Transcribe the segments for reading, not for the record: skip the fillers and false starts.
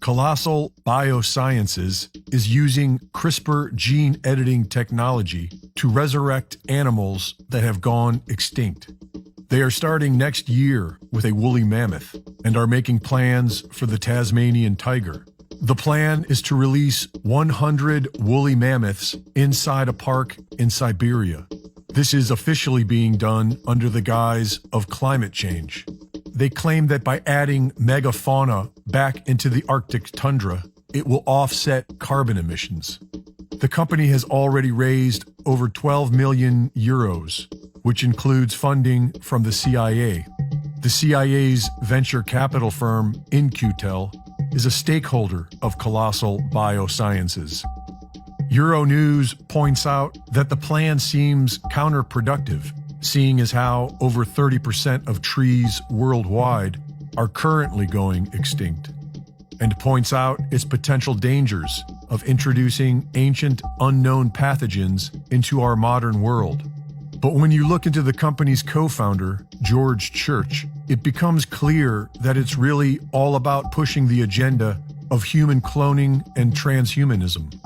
Colossal Biosciences is using CRISPR gene editing technology to resurrect animals that have gone extinct. They are starting next year with a woolly mammoth and are making plans for the Tasmanian tiger. The plan is to release 100 woolly mammoths inside a park in Siberia. This is officially being done under the guise of climate change. They claim that by adding megafauna back into the Arctic tundra, it will offset carbon emissions. The company has already raised over 12 million euros, which includes funding from the CIA. The CIA's venture capital firm, InQtel, is a stakeholder of Colossal Biosciences. Euronews points out that the plan seems counterproductive, seeing as how over 30% of trees worldwide are currently going extinct, and points out its potential dangers of introducing ancient unknown pathogens into our modern world. But when you look into the company's co-founder, George Church, it becomes clear that it's really all about pushing the agenda of human cloning and transhumanism.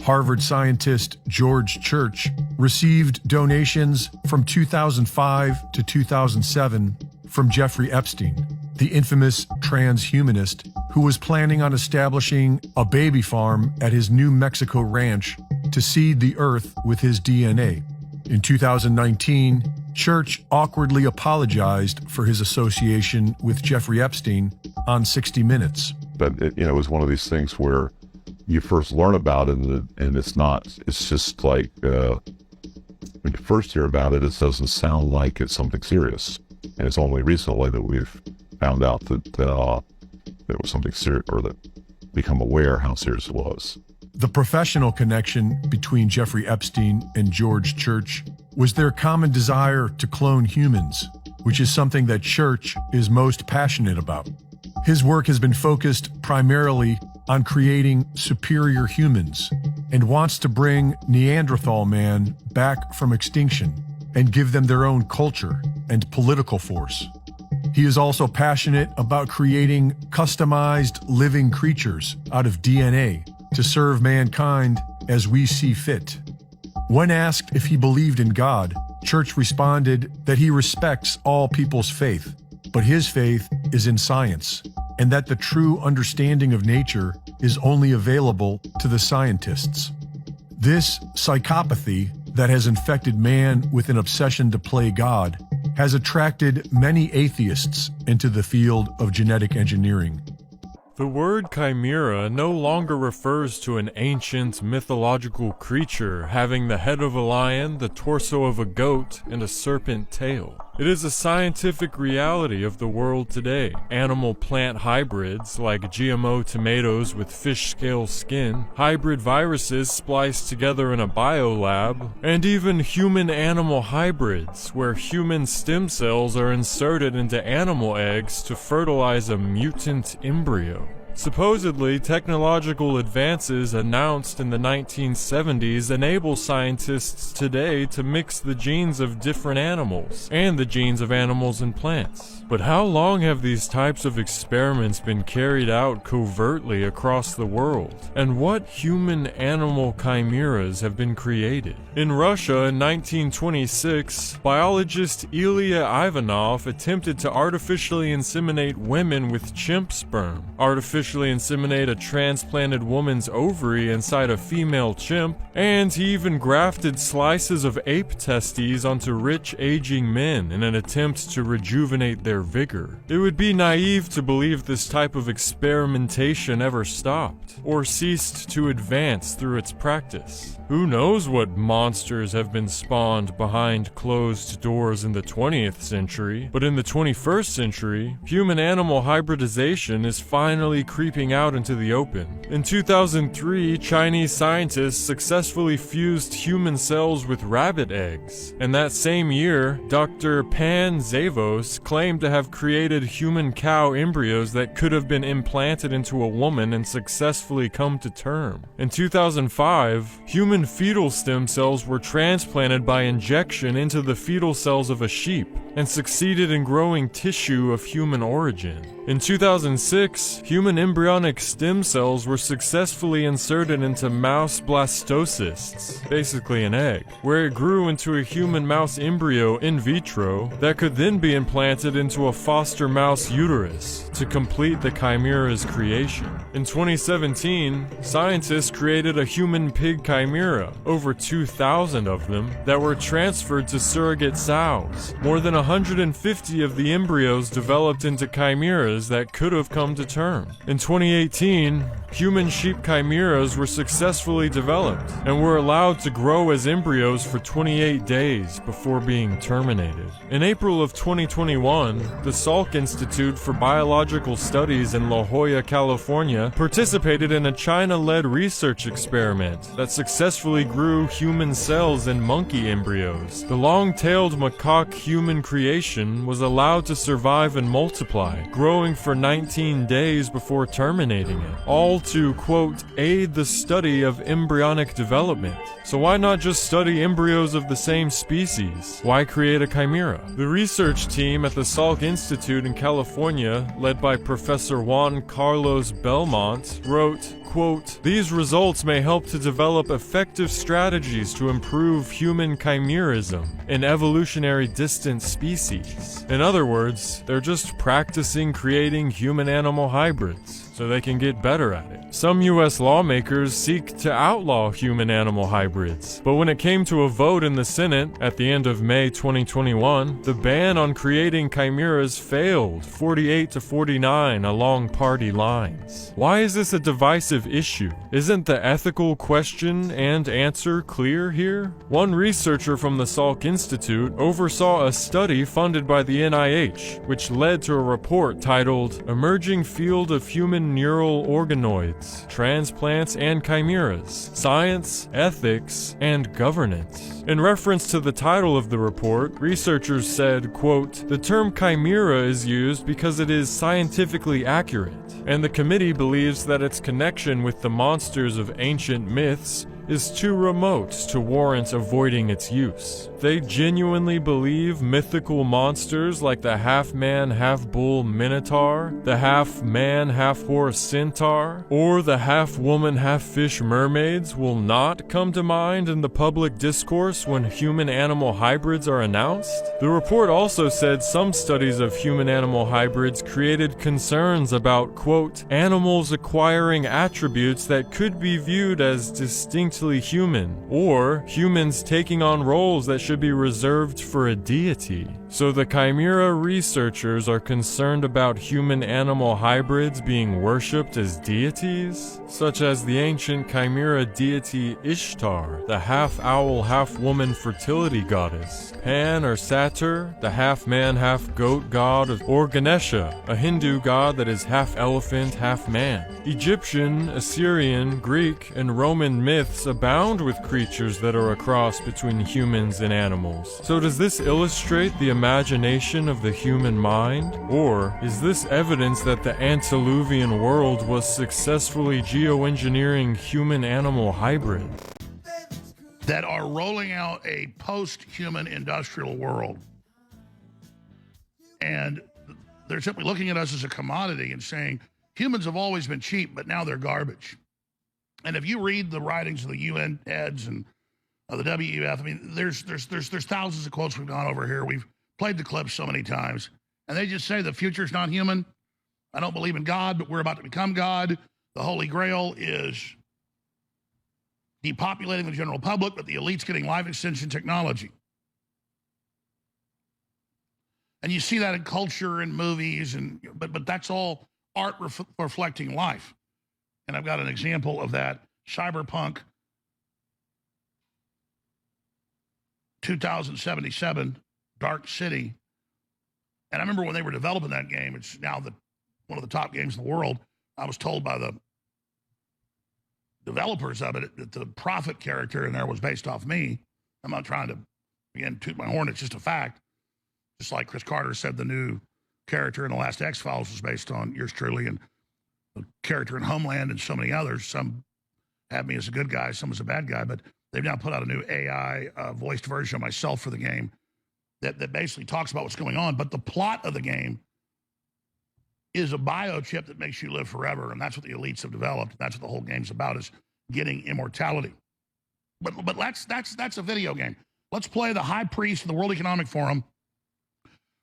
Harvard scientist George Church received donations from 2005 to 2007 from Jeffrey Epstein, the infamous transhumanist who was planning on establishing a baby farm at his New Mexico ranch to seed the earth with his DNA. In 2019, Church awkwardly apologized for his association with Jeffrey Epstein on 60 Minutes. But it was one of these things where you first learn about it, and it's just like, when you first hear about it, it doesn't sound like it's something serious. And it's only recently that we've found out that there was something serious, or that become aware how serious it was. The professional connection between Jeffrey Epstein and George Church was their common desire to clone humans, which is something that Church is most passionate about. His work has been focused primarily on creating superior humans and wants to bring Neanderthal man back from extinction and give them their own culture and political force. He is also passionate about creating customized living creatures out of DNA to serve mankind as we see fit. When asked if he believed in God, Church responded that he respects all people's faith, but his faith is in science, and that the true understanding of nature is only available to the scientists. This psychopathy that has infected man with an obsession to play God has attracted many atheists into the field of genetic engineering. The word Chimera no longer refers to an ancient mythological creature having the head of a lion, the torso of a goat, and a serpent tail. It is a scientific reality of the world today. Animal-plant hybrids, like GMO tomatoes with fish scale skin, hybrid viruses spliced together in a biolab, and even human-animal hybrids, where human stem cells are inserted into animal eggs to fertilize a mutant embryo. Supposedly, technological advances announced in the 1970s enable scientists today to mix the genes of different animals and the genes of animals and plants. But how long have these types of experiments been carried out covertly across the world? And what human-animal chimeras have been created? In Russia in 1926, biologist Ilya Ivanov attempted to artificially inseminate women with chimp sperm. Artificially inseminate a transplanted woman's ovary inside a female chimp, and he even grafted slices of ape testes onto rich aging men in an attempt to rejuvenate their vigor. It would be naive to believe this type of experimentation ever stopped, or ceased to advance through its practice. Who knows what monsters have been spawned behind closed doors in the 20th century, but in the 21st century, human-animal hybridization is finally creeping out into the open. In 2003, Chinese scientists successfully fused human cells with rabbit eggs, and that same year, Dr. Pan Zavos claimed to have created human cow embryos that could have been implanted into a woman and successfully come to term. In 2005, human fetal stem cells were transplanted by injection into the fetal cells of a sheep and succeeded in growing tissue of human origin. In 2006, human human embryonic stem cells were successfully inserted into mouse blastocysts, basically an egg, where it grew into a human mouse embryo in vitro that could then be implanted into a foster mouse uterus to complete the chimera's creation. In 2017, scientists created a human pig chimera, over 2,000 of them, that were transferred to surrogate sows. More than 150 of the embryos developed into chimeras that could have come to term. In 2018, human sheep chimeras were successfully developed and were allowed to grow as embryos for 28 days before being terminated. In April of 2021, the Salk Institute for Biological Studies in La Jolla, California, participated in a China-led research experiment that successfully grew human cells in monkey embryos. The long-tailed macaque human creation was allowed to survive and multiply, growing for 19 days before terminating it, all to, quote, aid the study of embryonic development. So why not just study embryos of the same species? Why create a chimera? The research team at the Salk Institute in California, led by Professor Juan Carlos Belmont, wrote, quote, these results may help to develop effective strategies to improve human chimerism in evolutionary distant species. In other words, they're just practicing creating human-animal hybrids so they can get better at it. Some US lawmakers seek to outlaw human-animal hybrids, but when it came to a vote in the Senate at the end of May 2021, the ban on creating chimeras failed 48 to 49 along party lines. Why is this a divisive issue? Isn't the ethical question and answer clear here? One researcher from the Salk Institute oversaw a study funded by the NIH, which led to a report titled Emerging Field of Human Neural Organoids, Transplants and Chimeras, Science, Ethics, and Governance. In reference to the title of the report, researchers said, quote, the term chimera is used because it is scientifically accurate, and the committee believes that its connection with the monsters of ancient myths is too remote to warrant avoiding its use. They genuinely believe mythical monsters like the half-man, half-bull Minotaur, the half-man, half-horse Centaur, or the half-woman, half-fish mermaids will not come to mind in the public discourse when human-animal hybrids are announced. The report also said some studies of human-animal hybrids created concerns about, quote, animals acquiring attributes that could be viewed as distinctly human, or humans taking on roles that should be reserved for a deity. So the chimera researchers are concerned about human-animal hybrids being worshipped as deities, such as the ancient chimera deity Ishtar, the half-owl, half-woman fertility goddess, Pan or Satyr, the half-man, half-goat god or Ganesha, a Hindu god that is half-elephant, half-man. Egyptian, Assyrian, Greek, and Roman myths abound with creatures that are a cross between humans and animals. So does this illustrate the imagination of the human mind? Or is this evidence that the antediluvian world was successfully geoengineering human-animal hybrid? That are rolling out a post-human industrial world. And they're simply looking at us as a commodity and saying, humans have always been cheap, but now they're garbage. And if you read the writings of the UN heads and the WEF, I mean, there's thousands of quotes we've gone over here. We've played the clips so many times. And they just say the future's not human. I don't believe in God, but we're about to become God. The Holy Grail is depopulating the general public, but the elite's getting life extension technology. And you see that in culture and movies, but that's all art reflecting life. And I've got an example of that. Cyberpunk 2077, Dark City. And I remember when they were developing that game, it's now one of the top games in the world. I was told by the developers of it that the prophet character in there was based off me. I'm not trying to, again, toot my horn. It's just a fact. Just like Chris Carter said, the new character in the last X-Files was based on yours truly, and the character in Homeland and so many others. Some had me as a good guy, some as a bad guy, but they've now put out a new AI voiced version of myself for the game that basically talks about what's going on. But the plot of the game is a biochip that makes you live forever, and that's what the elites have developed. That's what the whole game's about, is getting immortality. But that's a video game. Let's play the high priest of the World Economic Forum,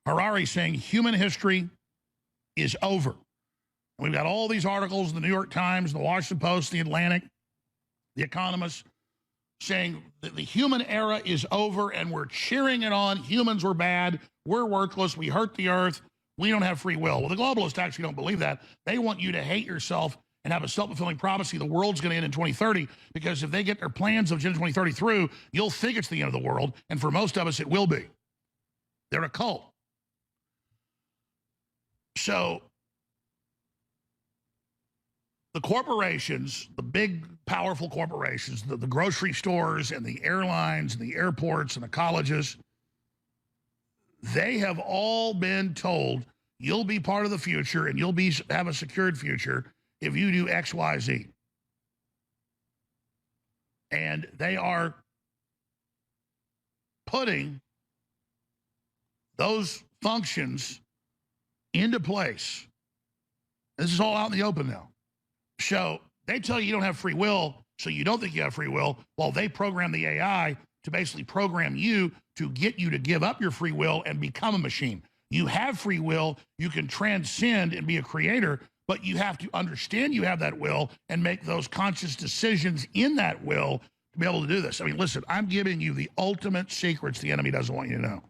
Harari, saying human history is over. We've got all these articles in the New York Times, the Washington Post, the Atlantic, the Economist, saying that the human era is over and we're cheering it on. Humans were bad. We're worthless. We hurt the earth. We don't have free will. Well, the globalists actually don't believe that. They want you to hate yourself and have a self-fulfilling prophecy. The world's going to end in 2030, because if they get their plans of Agenda 2030 through, you'll think it's the end of the world. And for most of us, it will be. They're a cult. So the corporations, the big, powerful corporations, the grocery stores and the airlines and the airports and the colleges, they have all been told you'll be part of the future and you'll have a secured future if you do X, Y, Z. And they are putting those functions into place. This is all out in the open now. So they tell you don't have free will, so you don't think you have free will, while they program the AI to basically program you to get you to give up your free will and become a machine. You have free will, you can transcend and be a creator, but you have to understand you have that will and make those conscious decisions in that will to be able to do this. I mean, listen, I'm giving you the ultimate secrets the enemy doesn't want you to know.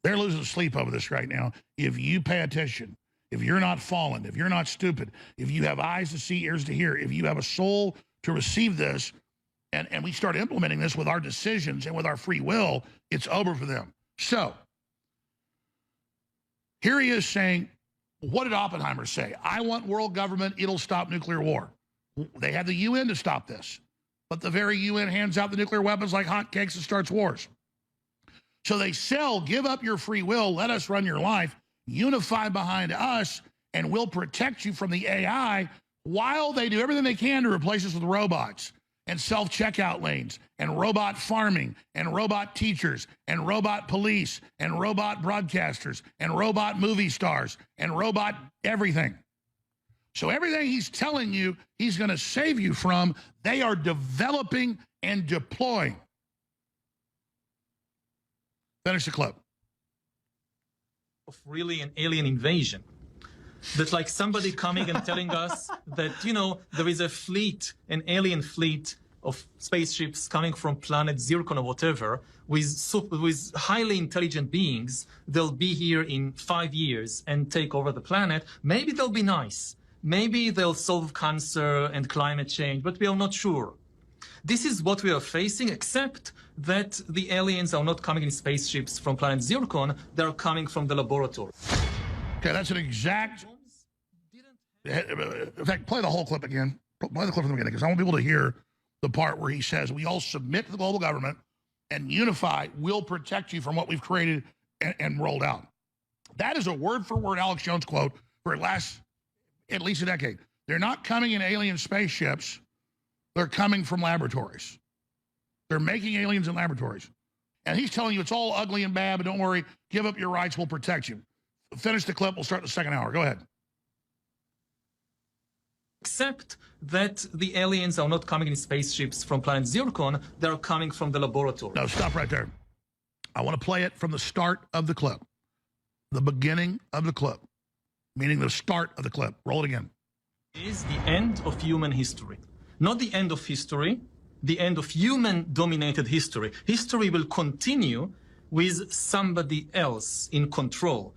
They're losing sleep over this right now. If you pay attention, if you're not fallen, if you're not stupid, if you have eyes to see, ears to hear, if you have a soul to receive this, and we start implementing this with our decisions and with our free will, it's over for them. So here he is saying, what did Oppenheimer say? I want world government, it'll stop nuclear war. They have the UN to stop this, but the very UN hands out the nuclear weapons like hotcakes and starts wars. So they sell, give up your free will, let us run your life, unify behind us, and we'll protect you from the AI, while they do everything they can to replace us with robots and self-checkout lanes and robot farming and robot teachers and robot police and robot broadcasters and robot movie stars and robot everything. So everything he's telling you he's going to save you from, they are developing and deploying. Finish the clip. Of really an alien invasion. That's like somebody coming and telling us that, you know, there is a fleet, an alien fleet of spaceships coming from planet Zircon or whatever, with highly intelligent beings. They'll be here in 5 years and take over the planet. Maybe they'll be nice. Maybe they'll solve cancer and climate change, but we are not sure. This is what we are facing, except that the aliens are not coming in spaceships from planet Zircon. They're coming from the laboratory. Okay, that's an exact... In fact, play the whole clip again. Play the clip from the beginning, because I want people to hear the part where he says, we all submit to the global government and unify, will protect you from what we've created and rolled out. That is a word-for-word Alex Jones quote for it lasts at least a decade. They're not coming in alien spaceships. They're coming from laboratories. They're making aliens in laboratories. And he's telling you it's all ugly and bad, but don't worry, give up your rights, we'll protect you. Finish the clip, we'll start the second hour. Go ahead. Except that the aliens are not coming in spaceships from planet Zircon, they're coming from the laboratory. No, stop right there. I want to play it from the start of the clip. The beginning of the clip, meaning the start of the clip. Roll it again. It is the end of human history. Not the end of history, the end of human-dominated history. History will continue with somebody else in control.